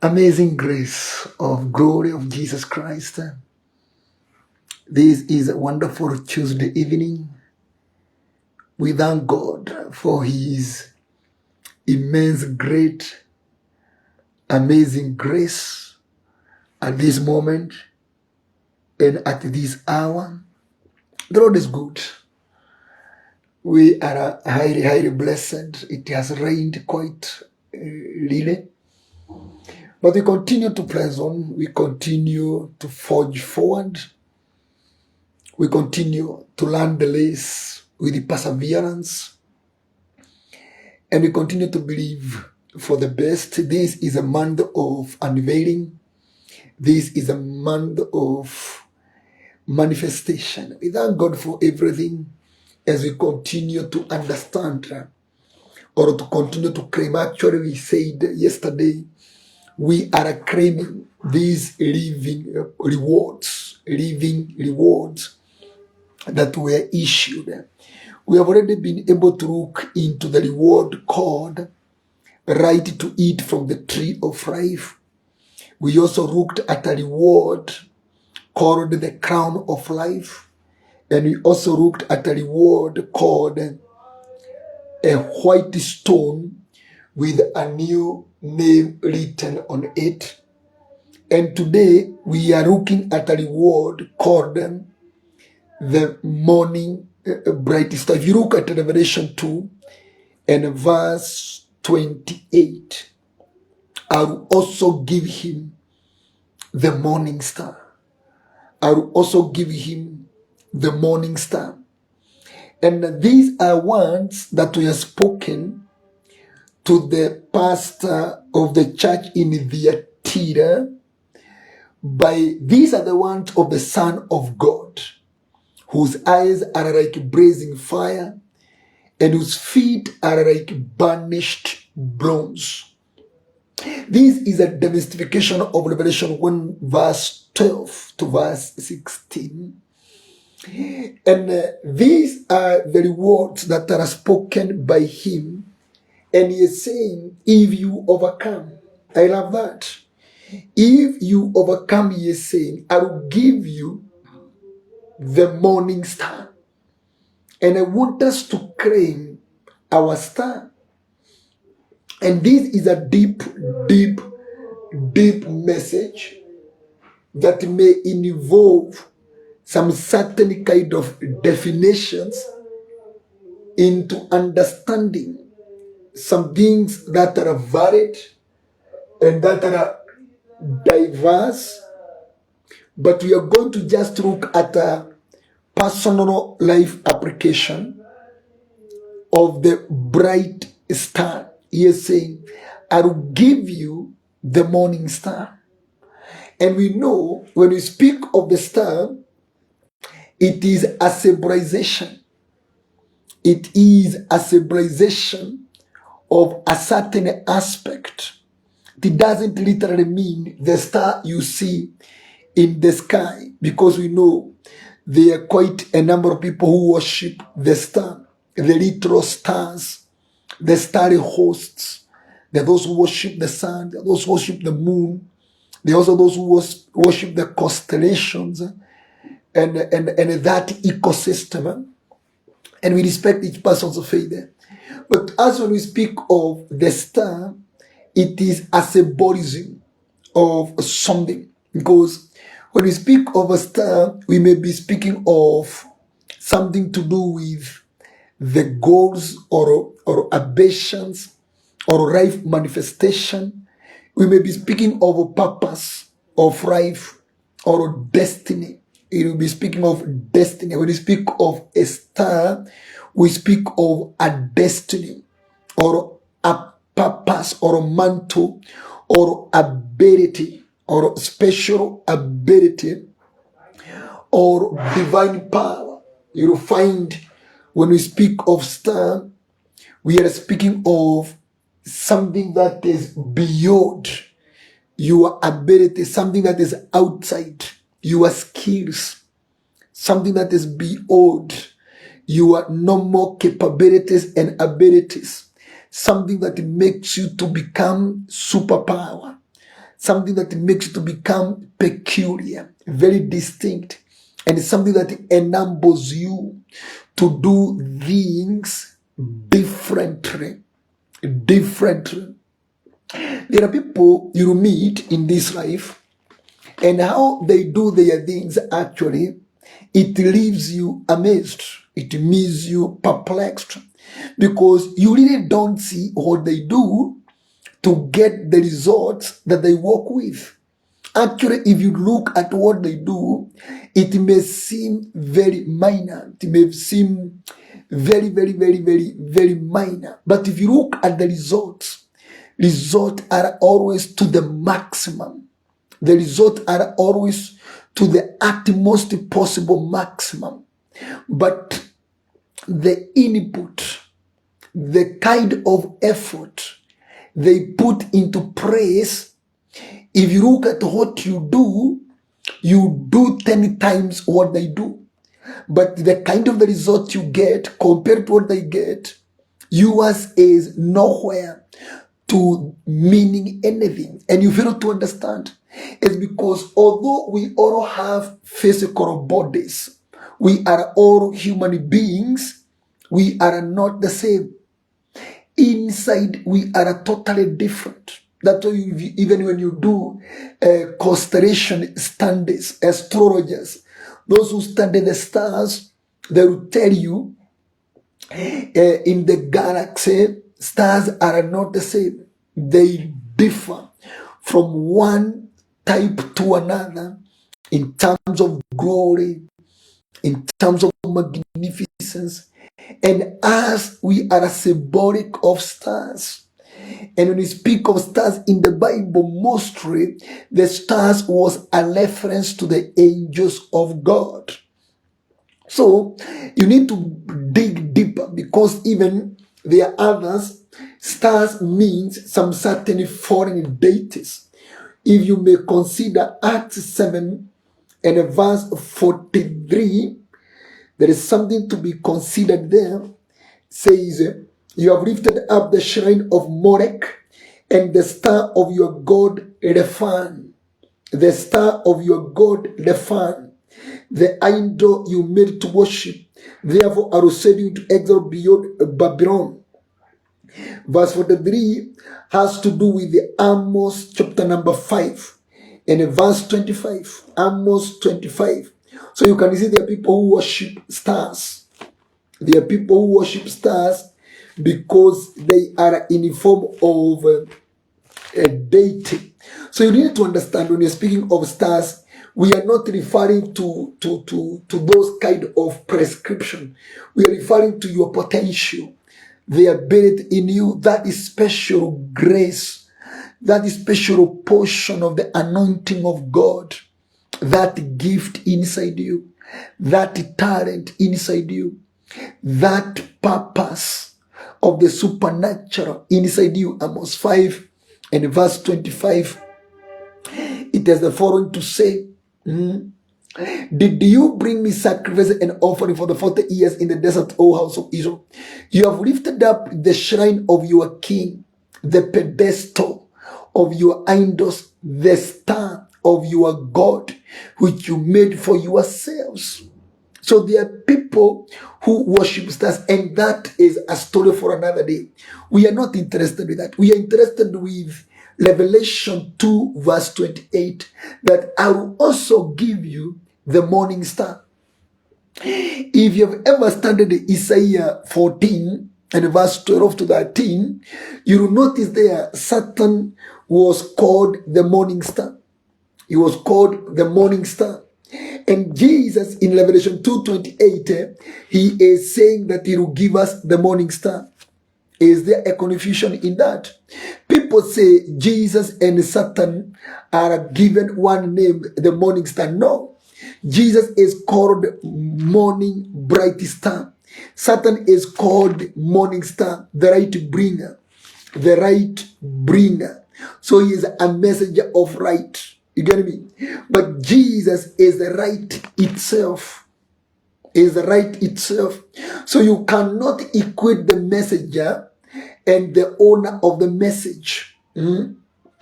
Amazing grace of glory of Jesus Christ. This is a wonderful Tuesday evening. We thank God for His immense, great, amazing grace at this moment and at this hour. The Lord is good. We are highly, highly blessed. It has rained quite really. But we continue to press on. We continue to forge forward. We continue to learn the race with perseverance. And we continue to believe for the best. This is a month of unveiling. This is a month of manifestation. We thank God for everything as we continue to understand or to continue to claim. Actually, we said yesterday, we are claiming these living rewards that were issued. We have already been able to look into the reward called right to eat from the tree of life. We also looked at a reward called the crown of life. And we also looked at a reward called a white stone with a new name written on it. And today we are looking at a reward called the morning bright star. If you look at Revelation 2 and verse 28, I will also give him the morning star. I will also give him the morning star. And these are words that were spoken to the pastor of the church in Thyatira. These are the words of the Son of God, whose eyes are like blazing fire, and whose feet are like burnished bronze. This is a demystification of Revelation 1 verse 12 to verse 16. And these are the rewards that are spoken by him. And he is saying, if you overcome, I love that. If you overcome, he is saying, I will give you the morning star. And I want us to claim our star. And this is a deep, deep, deep message that may involve some certain kind of definitions into understanding some things that are varied and that are diverse. But we are going to just look at a personal life application of the bright star. He is saying, I will give you the morning star. And we know when we speak of the star, it is a symbolization. It is a symbolization of a certain aspect. It doesn't literally mean the star you see in the sky, because we know there are quite a number of people who worship the star, the literal stars, the starry hosts. There are those who worship the sun, there are those who worship the moon, there are also those who worship the constellations and that ecosystem. And we respect each person's faith there. But as when we speak of the star, it is a symbolism of something. Because when we speak of a star, we may be speaking of something to do with the goals or ambitions or life manifestation. We may be speaking of a purpose of life or destiny. It will be speaking of destiny. When we speak of a star, we speak of a destiny or a purpose or a mantle or ability or special ability or divine power. You will find when we speak of star, we are speaking of something that is beyond your ability, something that is outside your skills, something that is beyond your normal capabilities and abilities, something that makes you to become superpower, something that makes you to become peculiar, very distinct, and it's something that enables you to do things differently. Differently. There are people you meet in this life, and how they do their things actually, it leaves you amazed. It leaves you perplexed because you really don't see what they do to get the results that they work with. Actually, if you look at what they do, it may seem very minor. It may seem very minor. But if you look at the results are always to the maximum. The results are always to the utmost possible maximum. But the input, the kind of effort they put into praise, if you look at what you do 10 times what they do. But the kind of the result you get compared to what they get, yours is nowhere to meaning anything. And you fail to understand. It's because although we all have physical bodies, we are all human beings, we are not the same. Inside, we are totally different. That's why even when you do constellation studies, astrologers, those who study the stars, they will tell you in the galaxy, stars are not the same. They differ from one type to another in terms of glory, in terms of magnificence. And as we are symbolic of stars, and when we speak of stars in the Bible, mostly the stars was a reference to the angels of God. So you need to dig deeper because even there are others. Stars means some certain foreign deities. If you may consider Acts 7 and verse 43, there is something to be considered there. Says, you have lifted up the shrine of Molech and the star of your god Rephan. The star of your god Rephan, the idol you made to worship. Therefore I will send you to exile beyond Babylon. Verse 43 has to do with the Amos chapter number 5 and verse 25. Amos 25. So you can see there are people who worship stars. There are people who worship stars because they are in the form of a deity. So you need to understand when you're speaking of stars, we are not referring to those kind of prescription. We are referring to your potential. They are buried in you. That is special grace. That is special portion of the anointing of God. That gift inside you. That talent inside you. That purpose of the supernatural inside you. Amos 5 and verse 25. It has the following to say, did you bring me sacrifice and offering for the 40 years in the desert, O house of Israel? You have lifted up the shrine of your king, the pedestal of your idols, the star of your God, which you made for yourselves. So there are people who worship stars, and that is a story for another day. We are not interested with that. We are interested with Revelation 2 verse 28, that I will also give you the morning star. If you have ever studied Isaiah 14 and verse 12 to 13, you will notice there Satan was called the morning star. He was called the morning star. And Jesus in Revelation 2:28, he is saying that he will give us the morning star. Is there a confusion in that? People say Jesus and Satan are given one name, the morning star. No. Jesus is called morning bright star. Satan is called morning star, the right bringer. The right bringer. So he is a messenger of right. You get me? But Jesus is the right itself. Is the right itself. So you cannot equate the messenger and the owner of the message.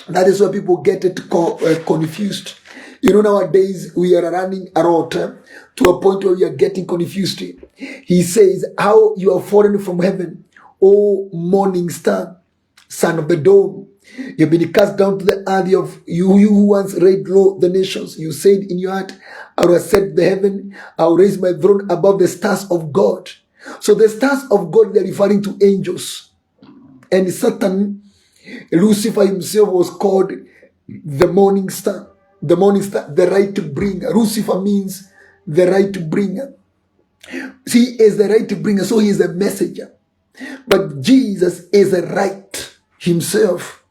That is why people get it confused. You know, nowadays we are running a lot to a point where we are getting confused. He says, how you are fallen from heaven, O morning star, son of the dawn. You've been cast down to the earth of you who once laid low the nations. You said in your heart, I will set the heaven, I will raise my throne above the stars of God. So the stars of God, they're referring to angels. And Satan, Lucifer himself was called the morning star. The morning star, the right to bring. Lucifer means the right to bring. He is the right to bring, so he is a messenger. But Jesus is a right himself.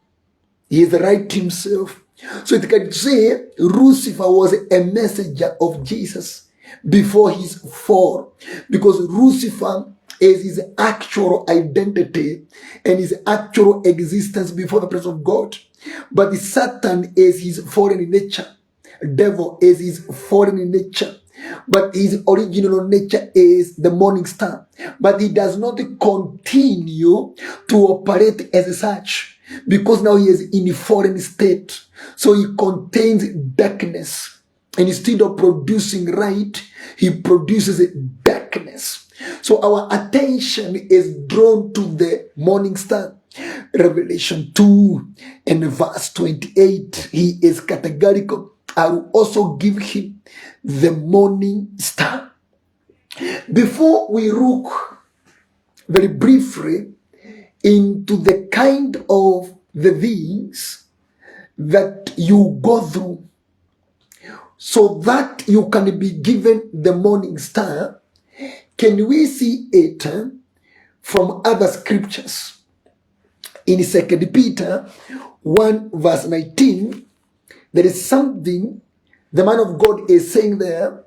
He is the right himself. So it can say Lucifer was a messenger of Jesus before his fall. Because Lucifer is his actual identity and his actual existence before the presence of God. But Satan is his fallen nature. Devil is his fallen nature. But his original nature is the morning star. But he does not continue to operate as such, because now he is in a foreign state. So he contains darkness. And instead of producing light, he produces darkness. So our attention is drawn to the morning star. Revelation 2 and verse 28, he is categorical. I will also give him the morning star. Before we look very briefly into the kind of the things that you go through so that you can be given the morning star, can we see it from other scriptures? In 2 Peter 1 verse 19, there is something the man of God is saying there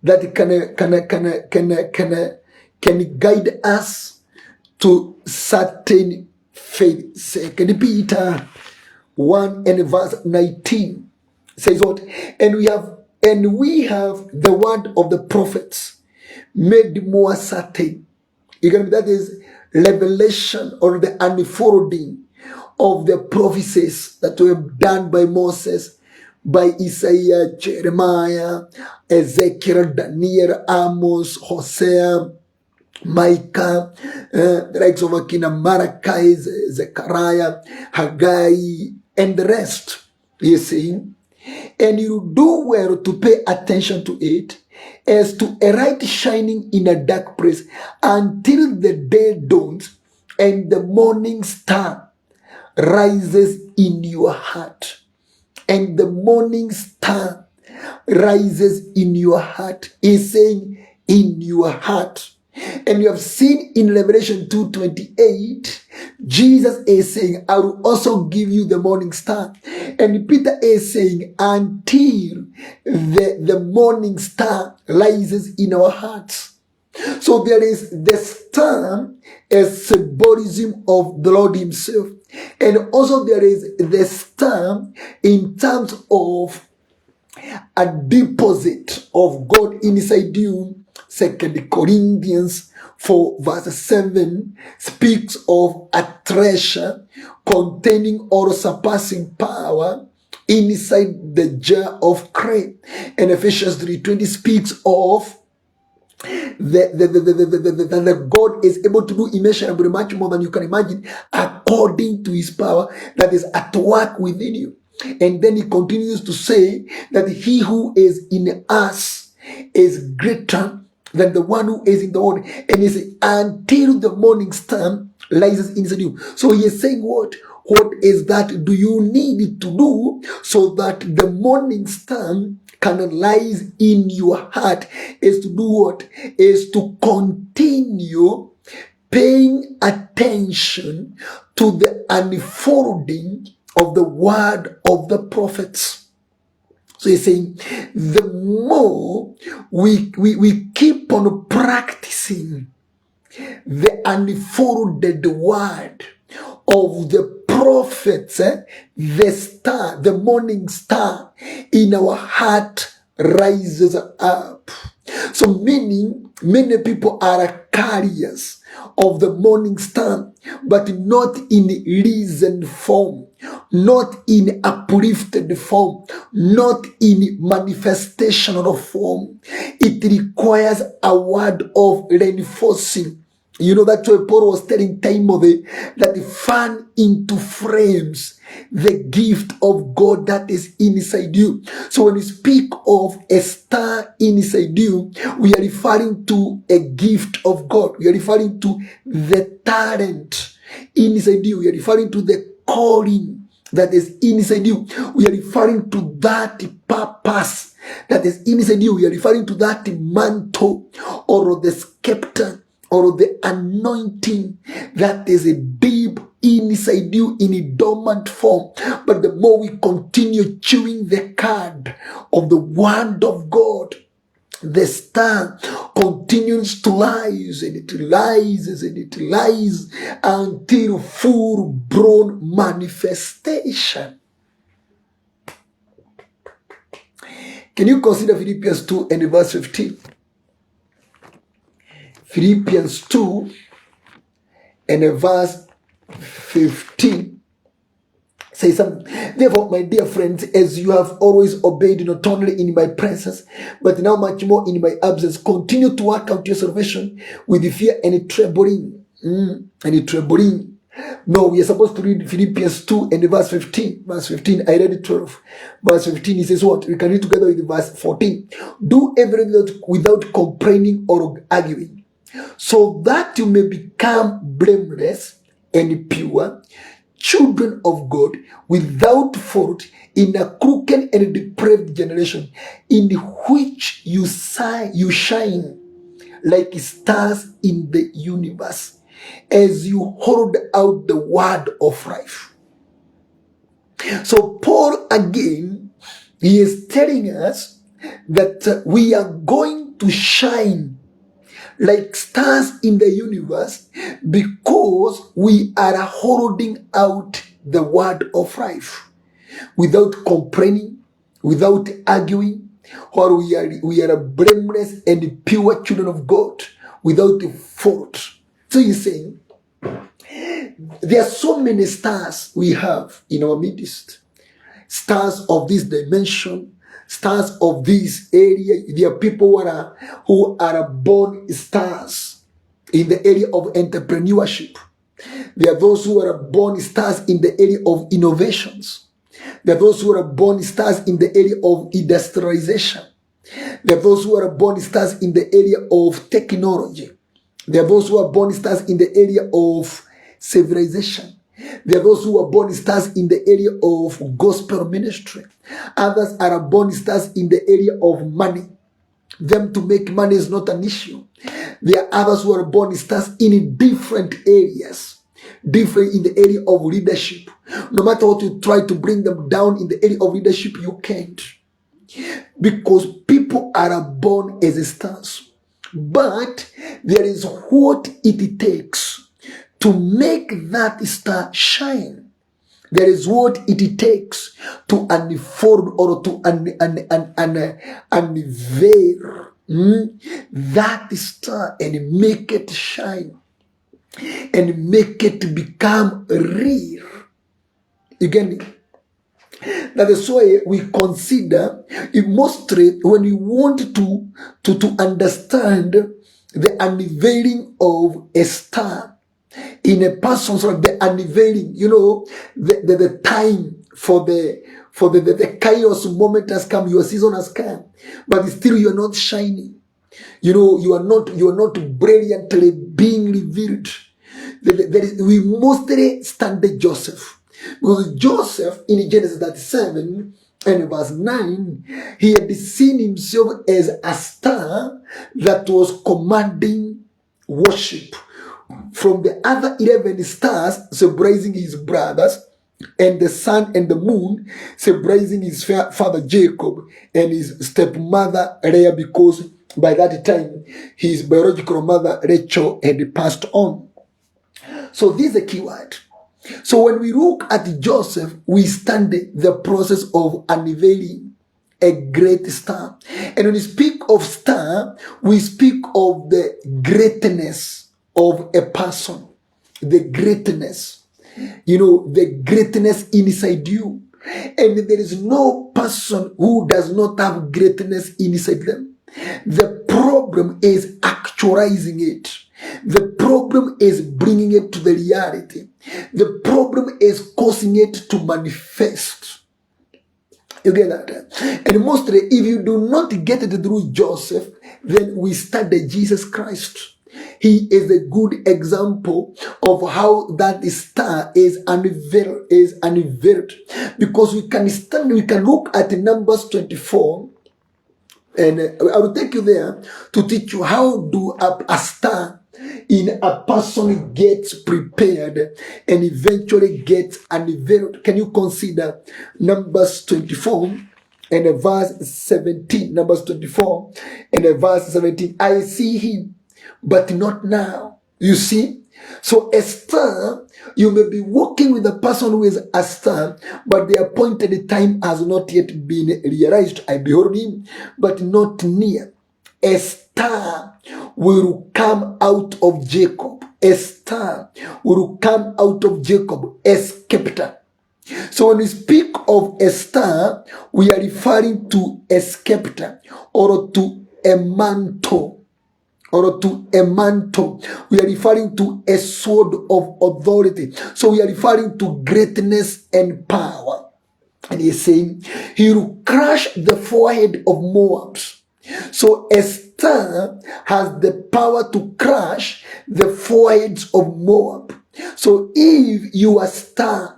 that can guide us to certain faith. 2 Peter 1 and verse 19 says what? And we have the word of the prophets made more certain. That is revelation or the unfolding of the prophecies that were done by Moses, by Isaiah, Jeremiah, Ezekiel, Daniel, Amos, Hosea, Micah, the likes of Akina Malachi, Zechariah, Haggai, and the rest. You see? And you do well to pay attention to it as to a light shining in a dark place until the day dawns and the morning star rises in your heart. And the morning star rises in your heart. Is saying in your heart. And you have seen in Revelation 2:28, Jesus is saying, I will also give you the morning star. And Peter is saying, until the morning star rises in our hearts. So there is the star as symbolism of the Lord himself. And also there is the star in terms of a deposit of God inside you. 2 Corinthians 4 verse 7 speaks of a treasure containing all surpassing power inside the jar of clay. And Ephesians 3:20 speaks of that God is able to do immeasurably much more than you can imagine according to his power that is at work within you. And then he continues to say that he who is in us is greater than the one who is in the world. And he says, until the morning star rises inside you. So he is saying what? What is that do you need to do so that the morning star can rise in your heart? Is to do what? Is to continue paying attention to the unfolding of the word of the prophets. So he's saying, the more we keep on practicing the unfolded word of the prophets, the star, the morning star in our heart rises up. So meaning, many people are carriers of the morning star, but not in reason form. not in uplifted form, not in manifestational form. It requires a word of reinforcing. You know, that's why Paul was telling Timothy that fan into frames the gift of God that is inside you. So when we speak of a star inside you, we are referring to a gift of God. We are referring to the talent inside you. We are referring to the calling that is inside you. We are referring to that purpose that is inside you. We are referring to that mantle or the scepter or the anointing that is a deep inside you in a dormant form. But the more we continue chewing the cud of the word of God, the star continues to rise, and it rises and it rises until full-blown manifestation. Can you consider Philippians 2 and verse 15? Philippians 2 and verse 15 says something. Therefore, my dear friends, as you have always obeyed not only in my presence, but now much more in my absence, continue to work out your salvation with fear and trembling. No, we are supposed to read Philippians 2 and verse 15. Verse 15, I read it 12. Verse 15, he says what? We can read together with verse 14. Do everything without complaining or arguing, so that you may become blameless and pure, children of God, without fault, in a crooked and depraved generation, in which you shine like stars in the universe, as you hold out the word of life. So Paul again, he is telling us that we are going to shine like stars in the universe because we are holding out the word of life without complaining, without arguing, or we are blameless and pure children of God without a fault. So he's saying there are so many stars we have in our midst, stars of this dimension, stars of this area. There are people who are born stars in the area of entrepreneurship. There are those who are born stars in the area of innovations. There are those who are born stars in the area of industrialization. There are those who are born stars in the area of technology. There are those who are born stars in the area of civilization. There are those who are born stars in the area of gospel ministry. Others are born stars in the area of money. Them to make money is not an issue. There are others who are born stars in different areas, different in the area of leadership. No matter what you try to bring them down in the area of leadership, you can't. Because people are born as stars. But there is what it takes to make that star shine. There is what it takes to unfold or to unveil that star and make it shine and make it become real. Again, that is why we consider it mostly when we want to understand the unveiling of a star in a person's life, the unveiling, the time for the kairos moment has come, your season has come, but still you are not shining. You are not brilliantly being revealed. We mostly study Joseph. Because Joseph in Genesis 37 and verse 9, he had seen himself as a star that was commanding worship from the other 11 stars symbolizing his brothers, and the sun and the moon symbolizing his father Jacob and his stepmother Leah, because by that time his biological mother Rachel had passed on. So this is a key word. So when we look at Joseph, we study the process of unveiling a great star. And when we speak of star, we speak of the greatness of a person. The greatness. the greatness inside you. And there is no person who does not have greatness inside them. The problem is actualizing it. The problem is bringing it to the reality. The problem is causing it to manifest. You get that? And mostly, if you do not get it through Joseph, then we study Jesus Christ. He is a good example of how that star is unveiled. Because we can look at Numbers 24, and I will take you there to teach you how do a star in a person gets prepared and eventually gets unveiled. Can you consider Numbers 24 and verse 17? Numbers 24 and verse 17. I see him, but not now. You see? So a star, you may be walking with a person who is a star, but the appointed time has not yet been realized. I behold him, but not near. A star will come out of Jacob. A star will come out of Jacob, a scepter. So when we speak of a star, we are referring to a scepter or to a mantle. Or to a mantle. We are referring to a sword of authority. So we are referring to greatness and power. And he's saying, he will crush the forehead of Moab. So a star has the power to crush the foreheads of Moab. So if your star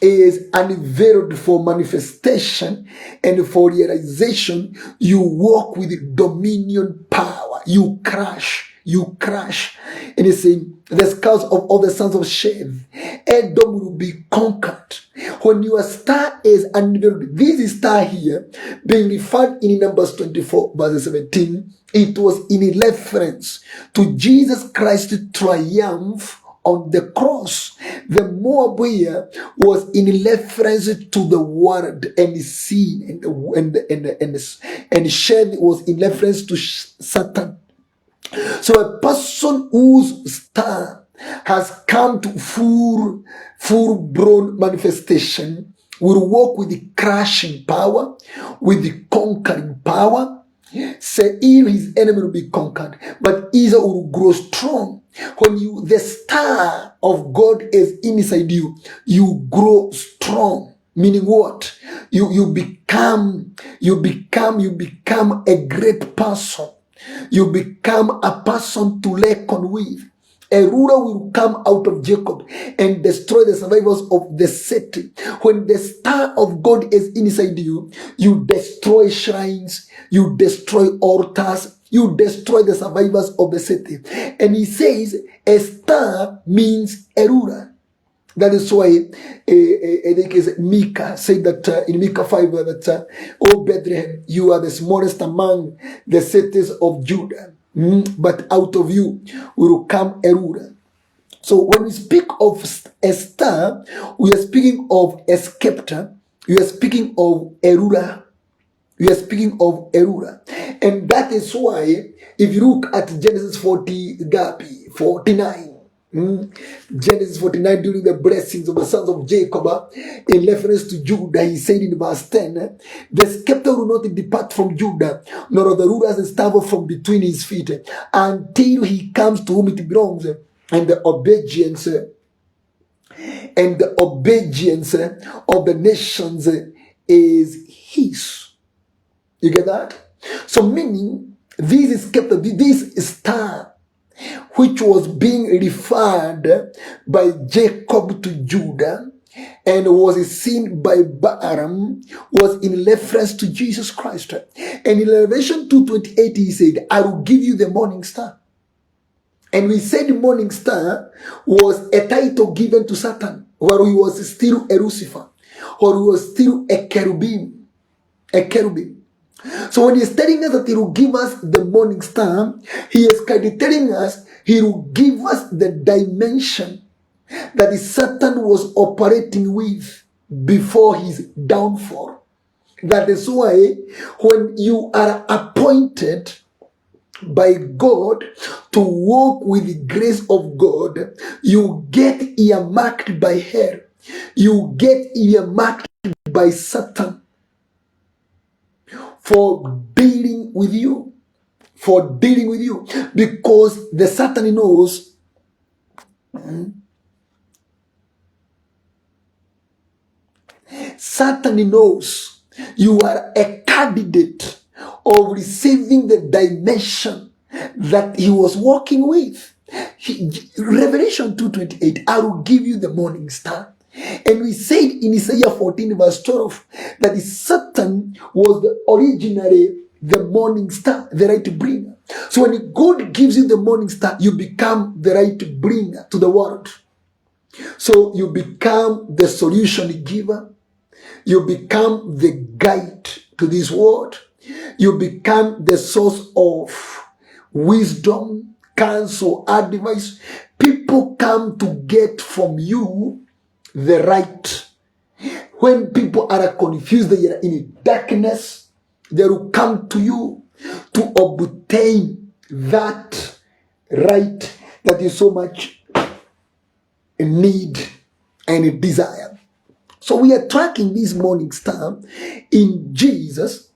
is unveiled for manifestation and for realization, you walk with dominion power. You crush. And he's saying, the skulls of all the sons of Shem, Edom will be conquered. When your star is unveiled, this star here, being referred in Numbers 24, verse 17, it was in reference to Jesus Christ's triumph on the cross. The Moab here was in reference to the world and sin, and Shem was in reference to Satan. So a person whose star has come to full-blown manifestation will walk with the crushing power, with the conquering power. Seir, his enemy, will be conquered, but Israel will grow strong. When the star of God is inside you, you grow strong. Meaning what? You become a great person. You become a person to reckon with. A ruler will come out of Jacob and destroy the survivors of the city. When the star of God is inside you, you destroy shrines, you destroy altars, you destroy the survivors of the city. And he says, a star means a ruler. That is why I think it's Micah said that in Micah 5 that, O Bethlehem, you are the smallest among the cities of Judah. But out of you will come a ruler. So when we speak of a star, we are speaking of a scepter. We are speaking of a ruler. We are speaking of a ruler. And that is why, if you look at Genesis 49, Genesis 49, during the blessings of the sons of Jacob, in reference to Judah, he said in verse 10, the scepter will not depart from Judah, nor of the ruler's staff from between his feet, until he comes to whom it belongs, and the obedience of the nations is his. You get that? So meaning, this star, which was being referred by Jacob to Judah and was seen by Balaam, was in reference to Jesus Christ. And in Revelation 2:28, he said, I will give you the morning star. And we said the morning star was a title given to Satan, where he was still a Lucifer, or he was still a cherubim. So when he's telling us that he will give us the morning star, he is kind of telling us he will give us the dimension that Satan was operating with before his downfall. That is why when you are appointed by God, to walk with the grace of God, you get earmarked by hell. You get earmarked by Satan for dealing with you. For dealing with you. Because the Satan knows Satan knows you are a candidate of receiving the dimension that he was walking with. Revelation 2:28, I will give you the morning star. And we said in Isaiah 14 verse 12 that Satan was originally the morning star, the right bringer. So when God gives you the morning star, you become the right bringer to the world. So you become the solution giver. You become the guide to this world. You become the source of wisdom, counsel, advice. People come to get from you the right. When people are confused, they are in darkness, they will come to you to obtain that right that you so much need and desire. So we are tracking this morning star in Jesus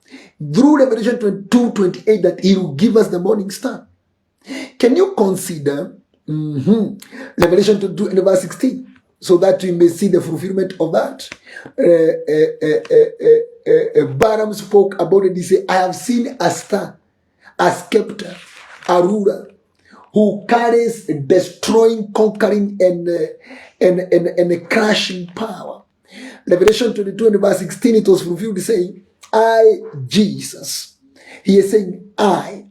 through Revelation 22:28 that he will give us the morning star. Can you consider Revelation 22 and verse 16 so that we may see the fulfillment of that? Balaam spoke about it. He said, I have seen a star, a scepter, a ruler who carries destroying, conquering, and crushing power. Revelation 22 and verse 16, it was fulfilled saying, I, Jesus. He is saying, I.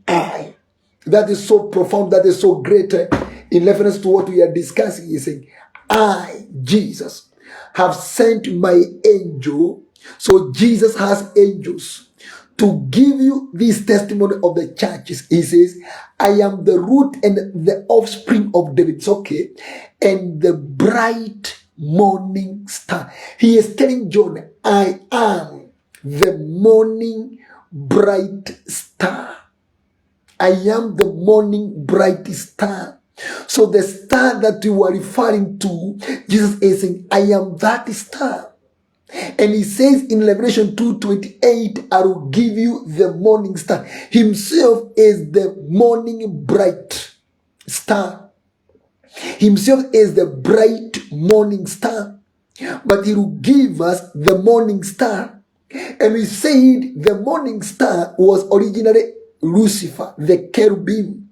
That is so profound, that is so great in reference to what we are discussing. He is saying, I, Jesus, have sent my angel. So Jesus has angels to give you this testimony of the churches. He says, I am the root and the offspring of David. It's okay. And the bright morning star. He is telling John, I am the morning bright star. I am the morning bright star. So the star that you are referring to, Jesus is saying, I am that star. And he says in Revelation 2:28, I will give you the morning star. Himself is the morning bright star. Himself is the bright morning star. But he will give us the morning star. And we said the morning star was originally Lucifer, the cherubim.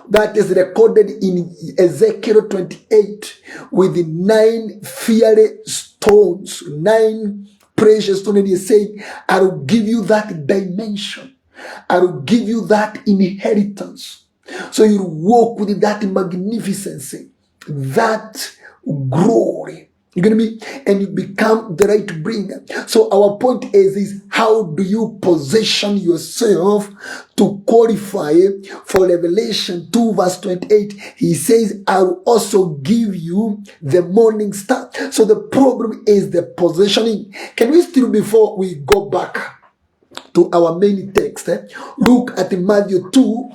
That is recorded in Ezekiel 28 with the 9 fiery stones, 9 precious stones. And he's saying, I will give you that dimension. I will give you that inheritance. So you walk with that magnificence, that glory. You're going to be, and you become the right bringer. So our point is how do you position yourself to qualify for Revelation 2 verse 28? He says, I will also give you the morning star. So the problem is the positioning. Can we still, before we go back to our main text, look at Matthew 2,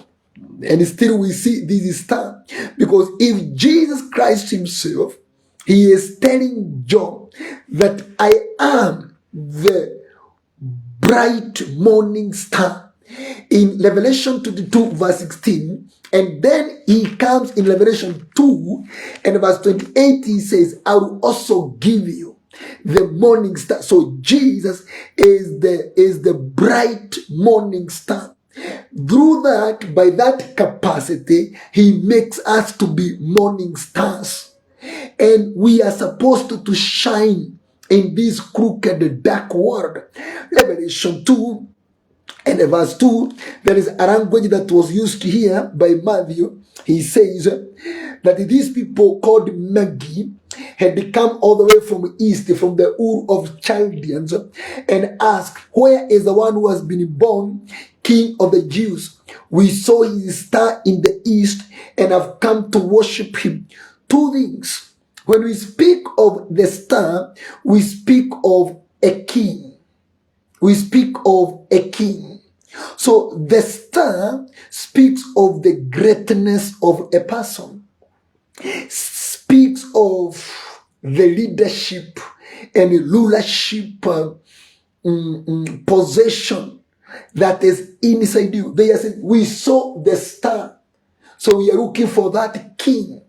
and still we see this star. Because if Jesus Christ himself, he is telling John that I am the bright morning star in Revelation 22 verse 16, and then he comes in Revelation 2 and verse 28, he says, I will also give you the morning star. So Jesus is the bright morning star. Through that, by that capacity, he makes us to be morning stars. And we are supposed to shine in this crooked, dark world. Revelation 2 and verse 2, there is a language that was used here by Matthew. He says that these people called Magi had come all the way from east, from the Ur of Chaldeans, and asked, where is the one who has been born King of the Jews? We saw his star in the east and have come to worship him. Two things. When we speak of the star, we speak of a king. We speak of a king. So the star speaks of the greatness of a person, speaks of the leadership and rulership possession that is inside you. They are saying, we saw the star, so we are looking for that king.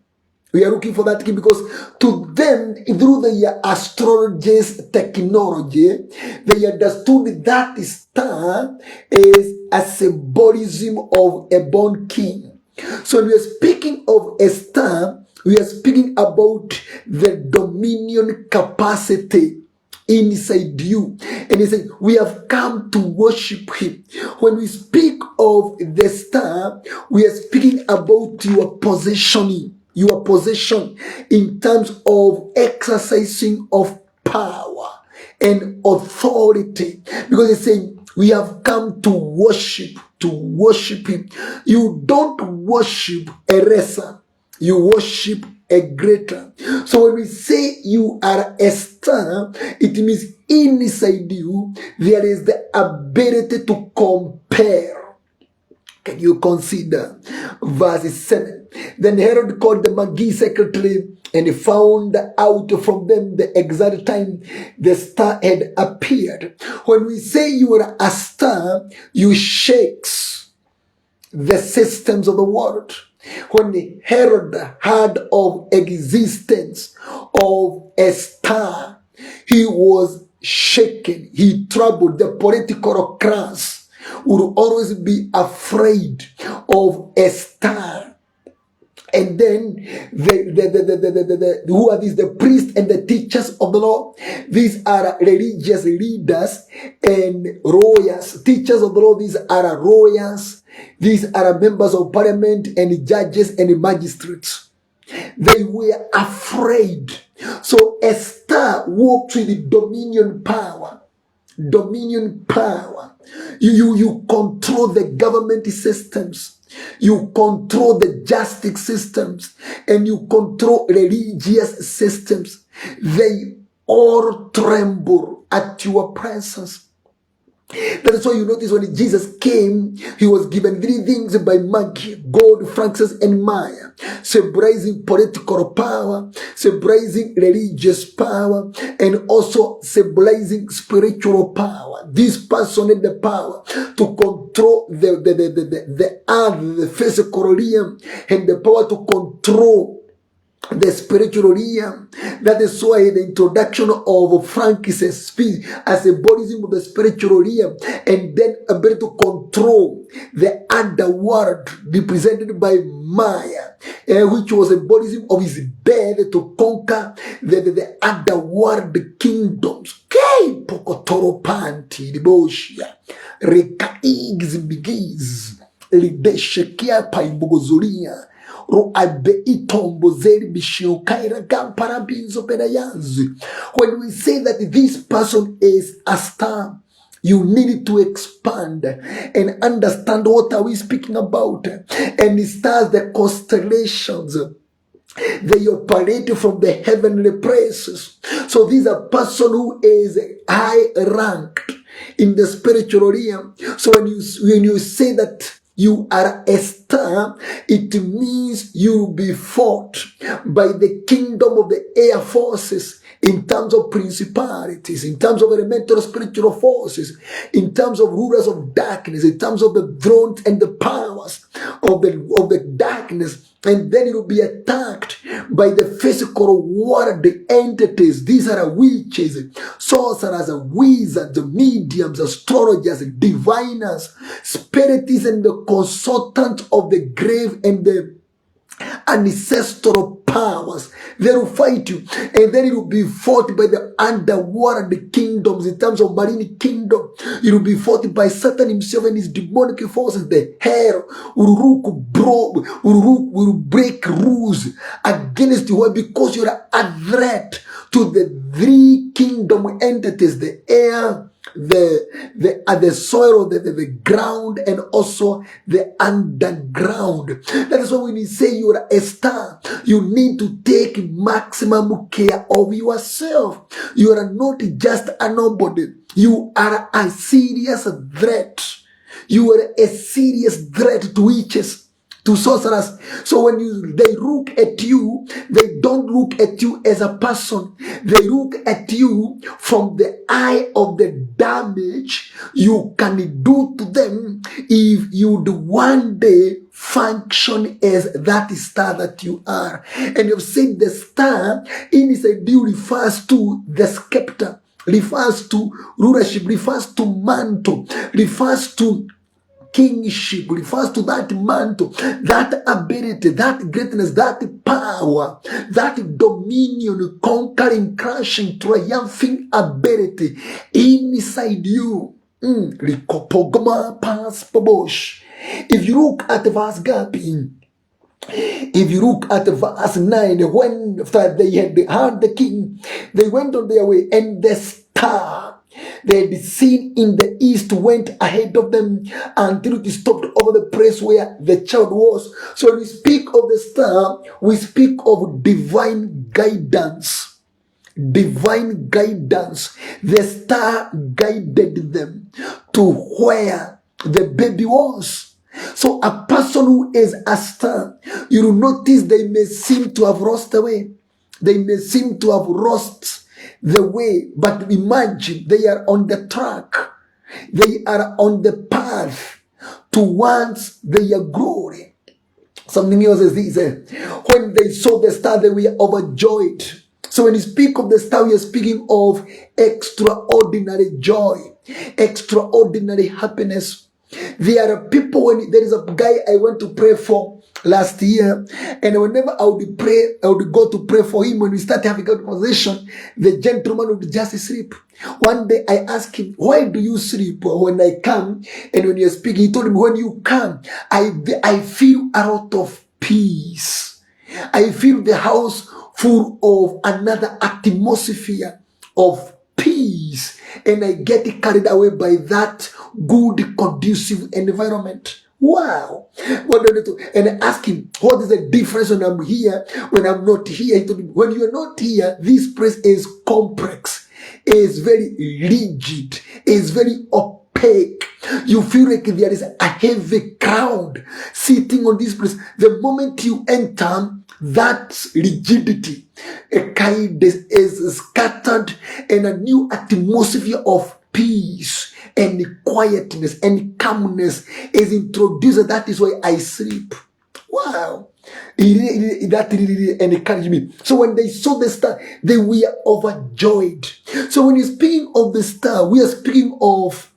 We are looking for that king because to them, through their astrology's technology, they understood that star is a symbolism of a born king. So when we are speaking of a star, we are speaking about the dominion capacity inside you. And he said, we have come to worship him. When we speak of the star, we are speaking about your positioning, your position in terms of exercising of power and authority. Because he's saying, we have come to worship him. You don't worship a lesser, you worship a greater. So when we say you are a star, it means inside you there is the ability to compare. Can you consider verse 7? Then Herod called the Magi secretary and he found out from them the exact time the star had appeared. When we say you are a star, you shakes the systems of the world. When Herod heard of existence of a star, he was shaken, he troubled. The political class would always be afraid of a star. And then who are these? The priests and the teachers of the law. These are religious leaders and royals. Teachers of the law, these are royals. These are members of parliament and judges and magistrates. They were afraid. So a star walked with the dominion power. Dominion power. You control the government systems. You control the justice systems and you control religious systems. They all tremble at your presence. That is why you notice when Jesus came, he was given 3 things by Magi: gold, frankincense, and myrrh, symbolizing political power, symbolizing religious power, and also symbolizing spiritual power. This person had the power to control the earth, the physical realm, and the power to control the spiritual realm. That is why the introduction of frankincense speaks as a symbolism of the spiritual realm, and then ability to control the underworld represented by myrrh, which was a symbolism of his death to conquer the underworld kingdoms. Okay, pokotoro panti liboshia rekaigs bigiz lideshekia paibogozulia. When we say that this person is a star, you need to expand and understand what are we speaking about. And it starts the constellations. They operate from the heavenly places. So this is a person who is high ranked in the spiritual realm. So when you say that you are a star, it means you will be fought by the kingdom of the air forces in terms of principalities, in terms of elemental spiritual forces, in terms of rulers of darkness, in terms of the thrones and the powers of the darkness. And then it will be attacked by the physical world, the entities. These are witches, sorcerers, wizards, mediums, astrologers, diviners, spiritists, and the consultants of the grave and the ancestral powers. They will fight you, and then it will be fought by the underworld kingdoms. In terms of marine kingdom, it will be fought by Satan himself and his demonic forces. The hell will break rules against you because you are a threat to the 3 kingdom entities: the air, the soil, the ground, and also the underground. That is why when you say you are a star, you need to take maximum care of yourself. You are not just a nobody. You are a serious threat You are a serious threat to witches, to sorcerers. So when they look at you, they don't look at you as a person. They look at you from the eye of the damage you can do to them if you'd one day function as that star that you are. And you've said the star inside you refers to the scepter, refers to rulership, refers to mantle, refers to kingship, refers to that mantle, that ability, that greatness, that power, that dominion, conquering, crushing, triumphing ability inside you. If you look at verse Gapi, if you look at verse 9, when after they had heard the king, they went on their way, and the star they had seen in the east went ahead of them until it stopped over the place where the child was. So when we speak of the star, we speak of divine guidance. Divine guidance. The star guided them to where the baby was. So a person who is a star, you will notice they may seem to have lost the way. They may seem to have lost the way, but imagine they are on the track. They are on the path towards their glory. Something else is this. When they saw the star, they were overjoyed. So when you speak of the star, we are speaking of extraordinary joy, extraordinary happiness. There are people, when there is a guy I went to pray for last year, and whenever I would pray, I would go to pray for him. When we start having a conversation, the gentleman would just sleep. One day I asked him, why do you sleep when I come? And when you're speaking, he told me, when you come, I feel a lot of peace. I feel the house full of another atmosphere of peace, and I get carried away by that good, conducive environment. Wow. And I asked him, what is the difference when I'm here, when I'm not here? He told me, when you're not here, this place is complex, is very rigid, is very opaque. You feel like there is a heavy crowd sitting on this place. The moment you enter, that rigidity is scattered, and a new atmosphere of peace and quietness and calmness is introduced. That is why I sleep. Wow. That really encouraged me. So when they saw the star, they were overjoyed. So when you're speaking of the star, we are speaking of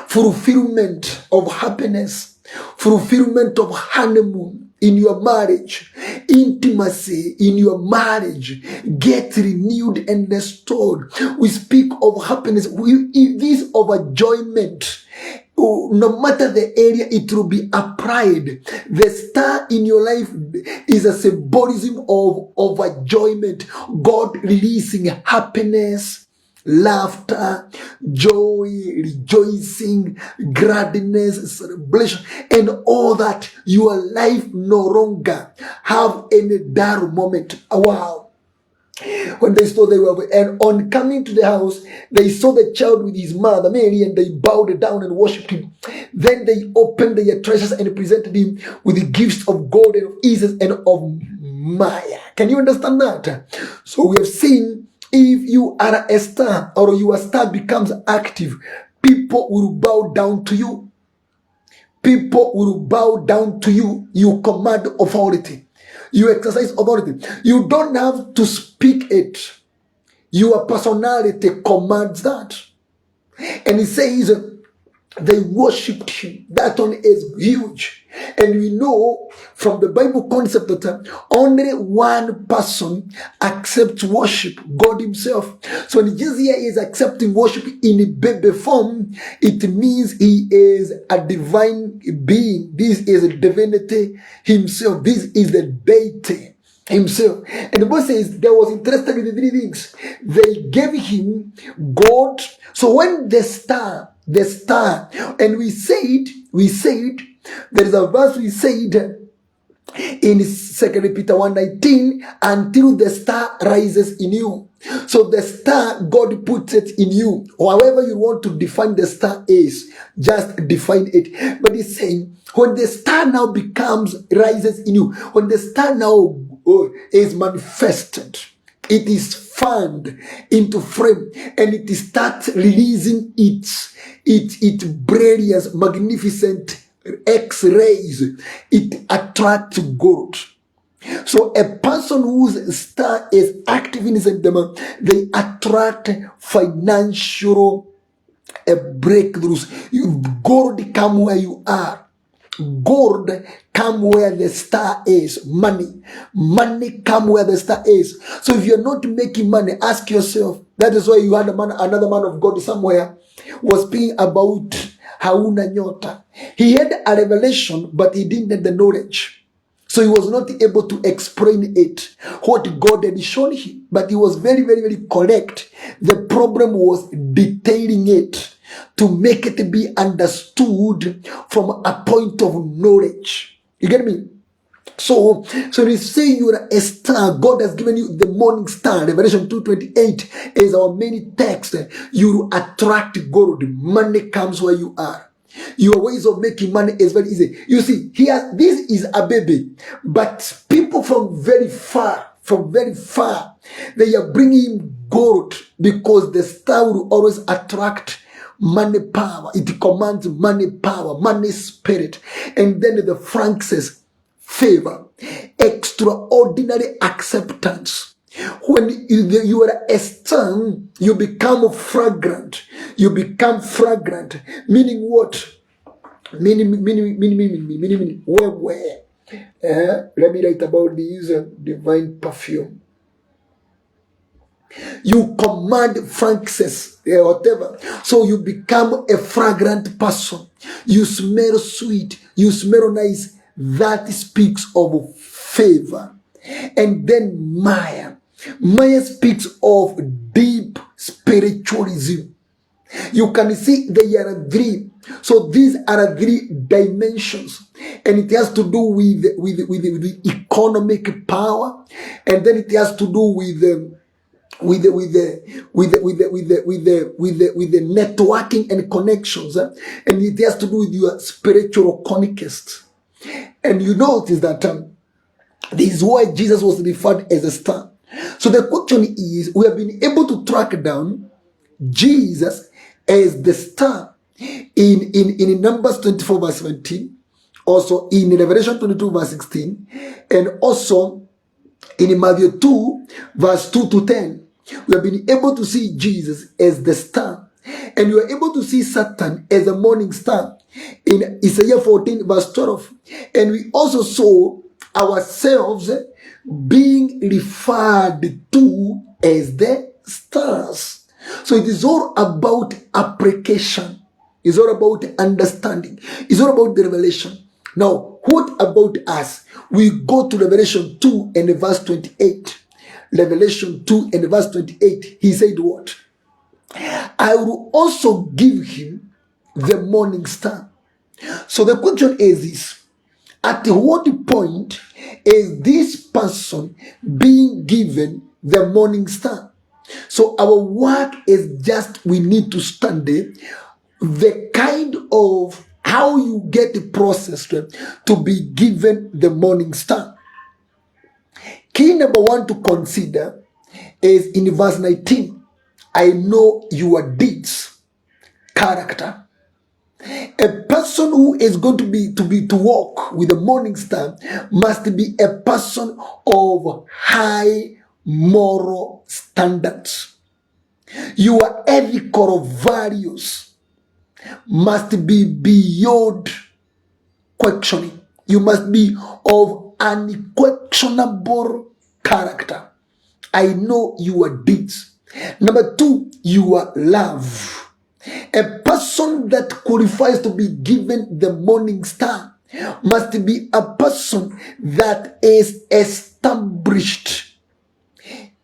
fulfillment of happiness, fulfillment of honeymoon in your marriage, intimacy in your marriage, get renewed and restored. We speak of happiness. This overjoyment, no matter the area, it will be a pride. The star in your life is a symbolism of overjoyment. God releasing happiness, laughter, joy, rejoicing, gladness, celebration, and all that. Your life no longer have any dull moment. Wow. When they saw, they were, and on coming to the house, they saw the child with his mother Mary, and they bowed down and worshipped him. Then they opened their treasures and presented him with the gifts of gold and of incense and of myrrh. Can you understand that? So we have seen, if you are a star, or your star becomes active, people will bow down to you. People will bow down to you. You command authority. You exercise authority. You don't have to speak it. Your personality commands that. And he says they worshipped him. That one is huge. And we know from the Bible concept that only one person accepts worship, God himself. So when Jesus here is accepting worship in a baby form, it means he is a divine being. This is a divinity himself. This is the deity himself. And the Bible says they was interested in the three things. They gave him God. So when the star, and we said, there is a verse we said, in 2 Peter 1:19, until the star rises in you. So the star, God puts it in you. However you want to define the star is, just define it. But he's saying, when the star now rises in you, when the star now is manifested, it is fanned into frame, and it starts releasing its brilliant, magnificent X-rays. It attracts gold. So a person whose star is active in his endeavor, they attract financial breakthroughs. Gold come where you are. Gold come where the star is. Money come where the star is. So if you're not making money, ask yourself. That is why you had another man of God somewhere was speaking about hauna nyota. He had a revelation, but he didn't have the knowledge. So he was not able to explain it, what God had shown him. But he was very, very, very correct. The problem was detailing it to make it be understood from a point of knowledge. You get me? So we say you are a star. God has given you the morning star. Revelation 2:28 is our main text. You attract gold. Money comes where you are. Your ways of making money is very easy. You see, here, this is a baby, but people from very far, they are bringing gold because the star will always attract money power. It commands money power, money spirit. And then the frankincense, favor, extraordinary acceptance. When you are a star, you become fragrant. You become fragrant. Meaning what? Meaning. Where? Let me write about this divine perfume. You command frankincense, whatever. So you become a fragrant person. You smell sweet. You smell nice. That speaks of favor. And then Maya. Maya speaks of deep spiritualism. You can see there are three. So these are three dimensions, and it has to do with the economic power, and then it has to do with the networking and connections, and it has to do with your spiritual conquest. And you notice that this is why Jesus was referred as a star. So the question is, we have been able to track down Jesus as the star in Numbers 24 verse 17, also in Revelation 22 verse 16, and also in Matthew 2 verse 2 to 10. We have been able to see Jesus as the star, and we are able to see Satan as a morning star in Isaiah 14 verse 12. And we also saw ourselves being referred to as the stars. So it is all about application. It's all about understanding. It's all about the revelation. Now, what about us? We go to Revelation 2 and verse 28. Revelation 2 and verse 28. He said what? I will also give him the morning star. So the question is this. At what point is this person being given the morning star? So our work is just, we need to study the kind of how you get the process to be given the morning star. Key number one to consider is in verse 19. I know your deeds, character. A person who is going to walk with the morning star must be a person of high moral standards. Your ethical values must be beyond questioning. You must be of unquestionable character. I know your deeds. Number two, your love. A person that qualifies to be given the morning star must be a person that is established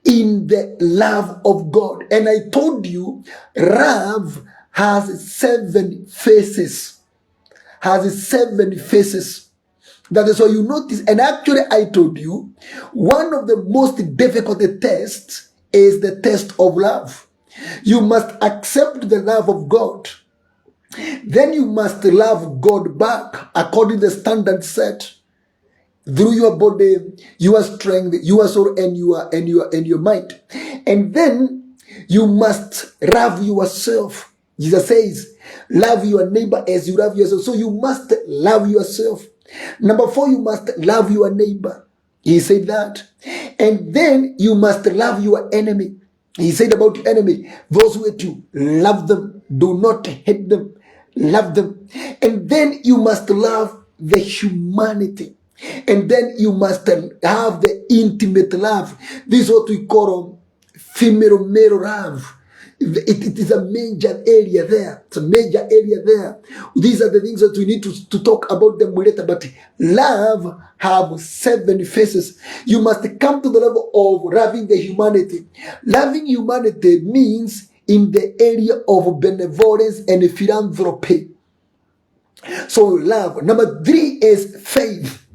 in the love of God. And I told you, love has 7 faces. That is why you notice, and actually I told you, one of the most difficult tests is the test of love. You must accept the love of God. Then you must love God back according to the standard set through your body, your strength, your soul, and your mind. And then you must love yourself. Jesus says, love your neighbor as you love yourself. So you must love yourself. Number 4, you must love your neighbor. He said that. And then you must love your enemy. He said about your enemy, those who hate you, love them. Do not hate them. Love them. And then you must love the humanity. And then you must have the intimate love. This is what we call female male love. It is a major area there. It's a major area there. These are the things that we need to talk about them later. But love have 7 faces. You must come to the level of loving the humanity. Loving humanity means in the area of benevolence and philanthropy. So love. Number 3 is faith.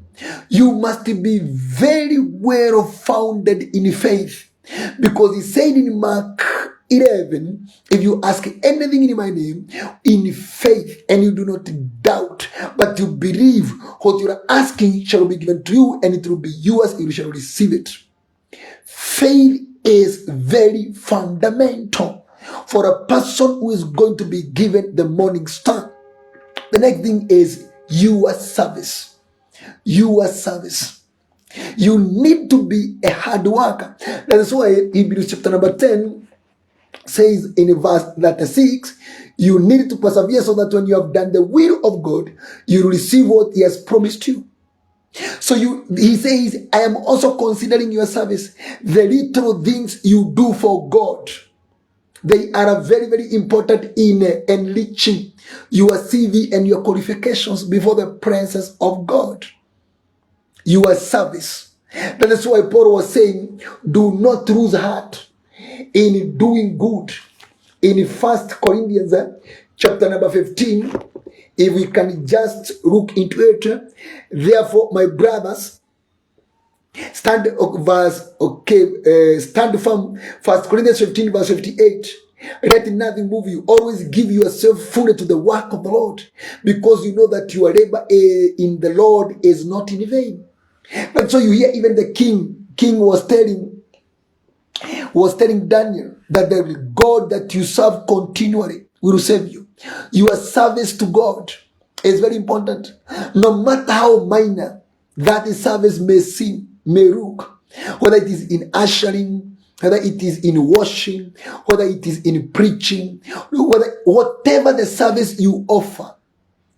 You must be very well founded in faith. Because he said in Mark 11, if you ask anything in my name, in faith, and you do not doubt, but you believe what you are asking shall be given to you, and it will be yours, you shall receive it. Faith is very fundamental for a person who is going to be given the morning star. The next thing is your service. Your service. You need to be a hard worker. That is why Hebrews chapter number 10 says in verse 36, you need to persevere so that when you have done the will of God, you will receive what he has promised you. So he says, I am also considering your service, the little things you do for God. They are very, very important in enriching your CV and your qualifications before the presence of God. Your service. That is why Paul was saying, do not lose heart in doing good. In 1 Corinthians chapter number 15, if we can just look into it. Therefore, my brothers, stand firm. 1 Corinthians 15 verse 58. Let nothing move you. Always give yourself fully to the work of the Lord, because you know that your labor in the Lord is not in vain. And so you hear even the king was telling Daniel that the God that you serve continually will save you. Your service to God is very important. No matter how minor that service may seem, may look, whether it is in ushering, whether it is in washing, whether it is in preaching, whatever the service you offer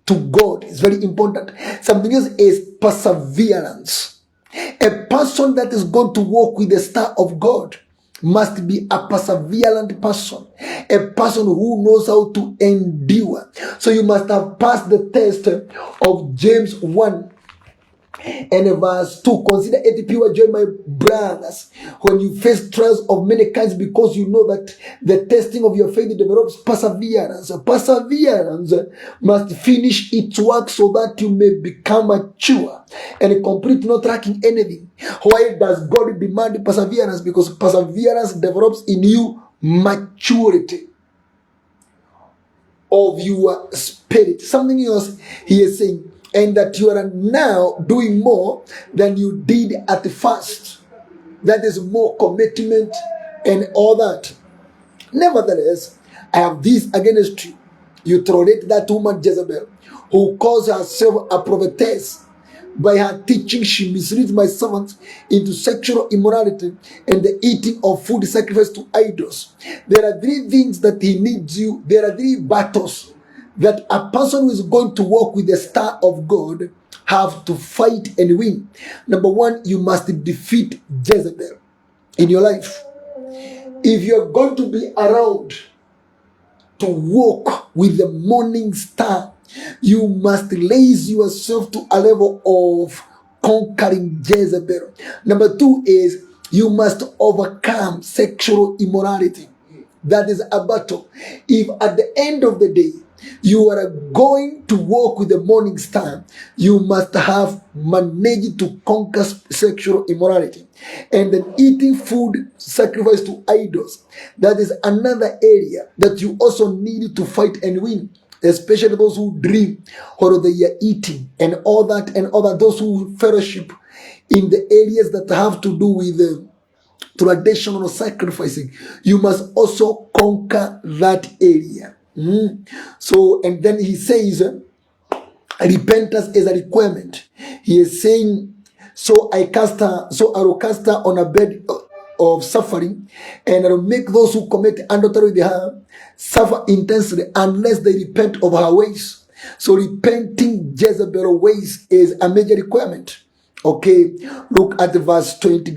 to God is very important. Something else is perseverance. A person that is going to walk with the star of God must be a perseverant person, a person who knows how to endure. So you must have passed the test of James 1 and verse 2. Consider it pure joy, my brothers, when you face trials of many kinds, because you know that the testing of your faith develops perseverance. Perseverance must finish its work so that you may become mature and complete, not lacking anything. Why does God demand perseverance? Because perseverance develops in you maturity of your spirit. Something else he is saying, and that you are now doing more than you did at the first. That is more commitment and all that. Nevertheless, I have this against you. You tolerate that woman Jezebel, who calls herself a prophetess. By her teaching, she misleads my servants into sexual immorality and the eating of food sacrificed to idols. There are 3 things that he needs you. There are 3 battles that a person who is going to walk with the star of God have to fight and win. Number 1, you must defeat Jezebel in your life. If you're going to be around to walk with the morning star, you must raise yourself to a level of conquering Jezebel. Number 2 is you must overcome sexual immorality. That is a battle. If at the end of the day you are going to walk with the morning star, you must have managed to conquer sexual immorality. And then eating food sacrificed to idols. That is another area that you also need to fight and win. Especially those who dream or they are eating and all that, and other those who fellowship in the areas that have to do with traditional sacrificing. You must also conquer that area. So, and then he says, repentance is a requirement. He is saying, so I will cast her on a bed of suffering, and I will make those who commit adultery with her suffer intensely unless they repent of her ways. So repenting Jezebel's ways is a major requirement. Okay, look at verse 20,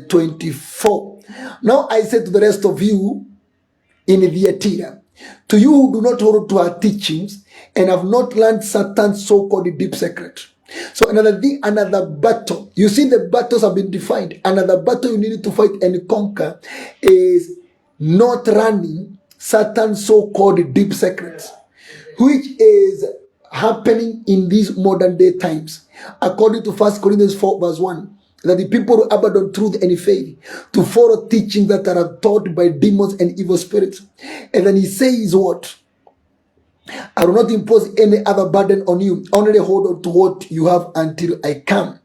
24. Now I say to the rest of you in Thyatira, to you who do not hold to her teachings and have not learned Satan's so-called deep secret. So another thing, another battle. You see, the battles have been defined. Another battle you need to fight and conquer is not running Satan's so-called deep secrets, which is happening in these modern day times. According to 1 Corinthians 4 verse 1, that the people who abandon truth and faith to follow teachings that are taught by demons and evil spirits. And then he says what? I will not impose any other burden on you. Only hold on to what you have until I come.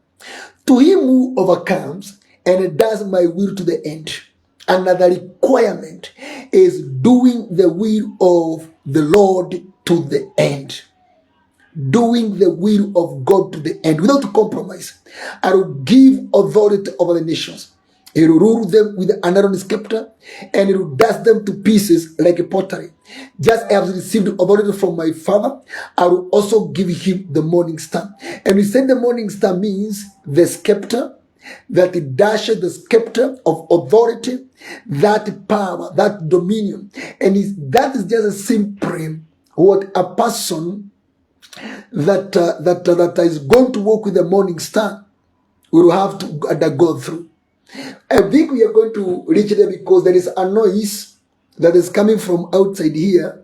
To him who overcomes and does my will to the end. Another requirement is doing the will of the Lord to the end. Doing the will of God to the end without compromise. I will give authority over the nations. He will rule them with an iron scepter, and he will dust them to pieces like a pottery. Just as I have received authority from my Father, I will also give him the morning star. And we said the morning star means the scepter, that it dashes the scepter of authority, that power, that dominion. And that is just a simple what a person that is going to walk with the morning star will have to go through. I think we are going to reach there because there is a noise that is coming from outside here,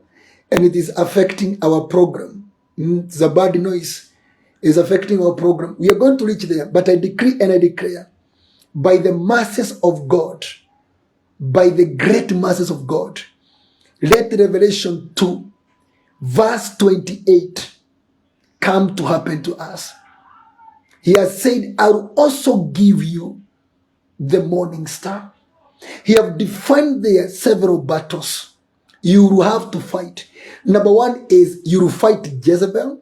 and it is affecting our program. It's a bad noise. It's affecting our program. We are going to reach there, but I decree and I declare, by the masses of God, by the great masses of God, let Revelation 2, verse 28, come to happen to us. He has said, I will also give you the morning star. He have defined there several battles you will have to fight. Number one is you will fight Jezebel.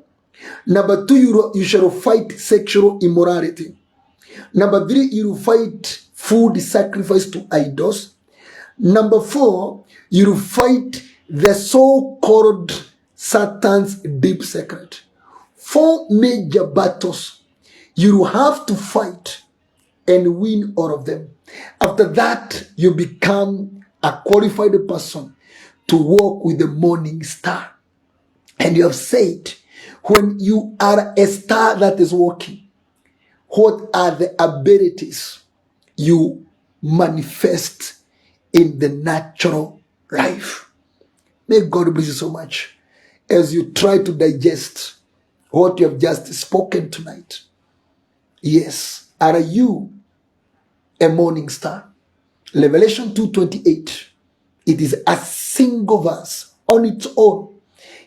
Number two, you shall fight sexual immorality. Number three, you will fight food sacrificed to idols. Number four, you will fight the so-called Satan's deep secret. 4 major battles you will have to fight and win all of them. After that, you become a qualified person to walk with the morning star. And you have said, when you are a star that is walking, what are the abilities you manifest in the natural life? May God bless you so much as you try to digest what you have just spoken tonight. Yes, are you a morning star? Revelation 2:28. It is a single verse on its own.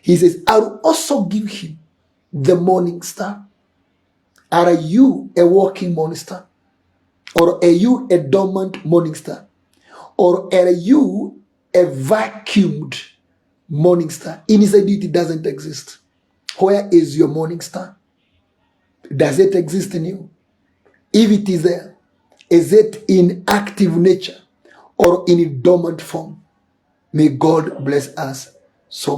He says, I will also give him the morning star. Are you a walking morning star? Or are you a dormant morning star? Or are you a vacuumed morning star? Inside it doesn't exist. Where is your morning star? Does it exist in you? If it is there, is it in active nature or in a dormant form? May God bless us so much.